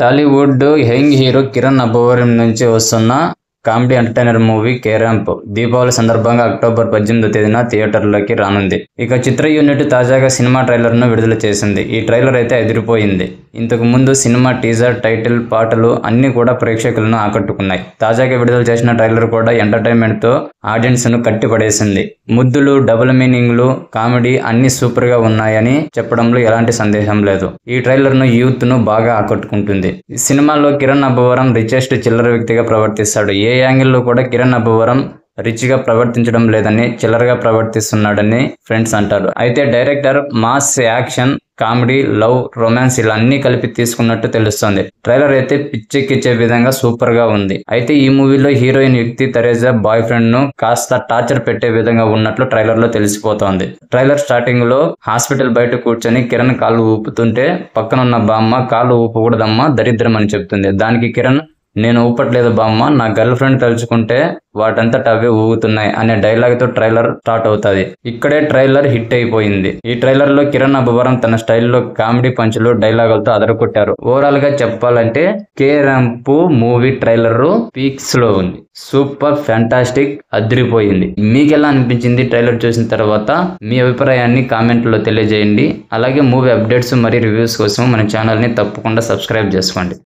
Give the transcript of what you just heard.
Tollywood young hero Kiran Abbavaram నుంచి వస్తున్న comedy entertainer movie కేరాంప్ Deepavali సందర్భంగా అక్టోబర్ 18వ తేదీన థియేటర్లోకి రానుంది. ఇక చిత్ర యూనిట్ తాజాగా సినిమా ట్రైలర్ ను విడుదల చేసింది. ఈ ట్రైలర్ అయితే అదిరిపోయింది. ఇంతకు ముందు సినిమా టీజర్, టైటిల్, పాటలు అన్ని కూడా ప్రేక్షకులను ఆకట్టుకున్నాయి. తాజాగా విడుదల చేసిన ట్రైలర్ కూడా ఎంటర్టైన్మెంట్ తో ఆడియన్స్ ను కట్టిపడేసింది. ముద్దులు, డబుల్ మీనింగ్లు, కామెడీ అన్ని సూపర్ గా ఉన్నాయని చెప్పడంలో ఎలాంటి సందేహం లేదు. ఈ ట్రైలర్ ను యూత్ ను బాగా ఆకట్టుకుంటుంది. ఈ సినిమాలో కిరణ్ అబ్బవరం రిచెస్ట్ చిల్లర వ్యక్తిగా ప్రవర్తిస్తాడు. ఏ యాంగిల్లో కూడా కిరణ్ అబ్బవరం రిచ్ గా ప్రవర్తించడం లేదని, చిల్లరగా ప్రవర్తిస్తున్నాడని ఫ్రెండ్స్ అంటారు. అయితే director mass action, comedy, love, romance ఇలా అన్ని కలిపి తీసుకున్నట్టు తెలుస్తోంది. ట్రైలర్ అయితే పిచ్చెక్కిచ్చే విధంగా సూపర్ గా ఉంది. అయితే ఈ మూవీలో హీరోయిన్ యుక్తి తెరేజా బాయ్ ఫ్రెండ్ ను కాస్త టార్చర్ పెట్టే విధంగా ఉన్నట్లు ట్రైలర్ లో తెలిసిపోతోంది. ట్రైలర్ స్టార్టింగ్ లో హాస్పిటల్ బయట కూర్చొని కిరణ్ కాళ్ళు ఊపుతుంటే పక్కనున్న బామ్మ కాళ్ళు ఊపకూడదమ్మా, దరిద్రం అని చెప్తుంది. దానికి కిరణ్, నేను ఊపట్లేదు బామ్మ, నా గర్ల్ ఫ్రెండ్ తలుచుకుంటే వాటంతట అవే ఊగుతున్నాయి అనే డైలాగ్ తో ట్రైలర్ స్టార్ట్ అవుతుంది. ఇక్కడే ట్రైలర్ హిట్ అయిపోయింది. ఈ ట్రైలర్ లో కిరణ్ అబ్బవరం తన స్టైల్లో కామెడీ పంచులు, డైలాగులతో అదరకొట్టారు. ఓవరాల్ గా చెప్పాలంటే కేరాంప్ మూవీ ట్రైలర్ పీక్స్ లో ఉంది. సూపర్, ఫ్యాంటాస్టిక్, అదిరిపోయింది. మీకెలా అనిపించింది ట్రైలర్ చూసిన తర్వాత? మీ అభిప్రాయాన్ని కామెంట్ లో తెలియజేయండి. అలాగే మూవీ అప్డేట్స్ మరియు రివ్యూస్ కోసం మన ఛానల్ ని తప్పకుండా సబ్స్క్రైబ్ చేసుకోండి.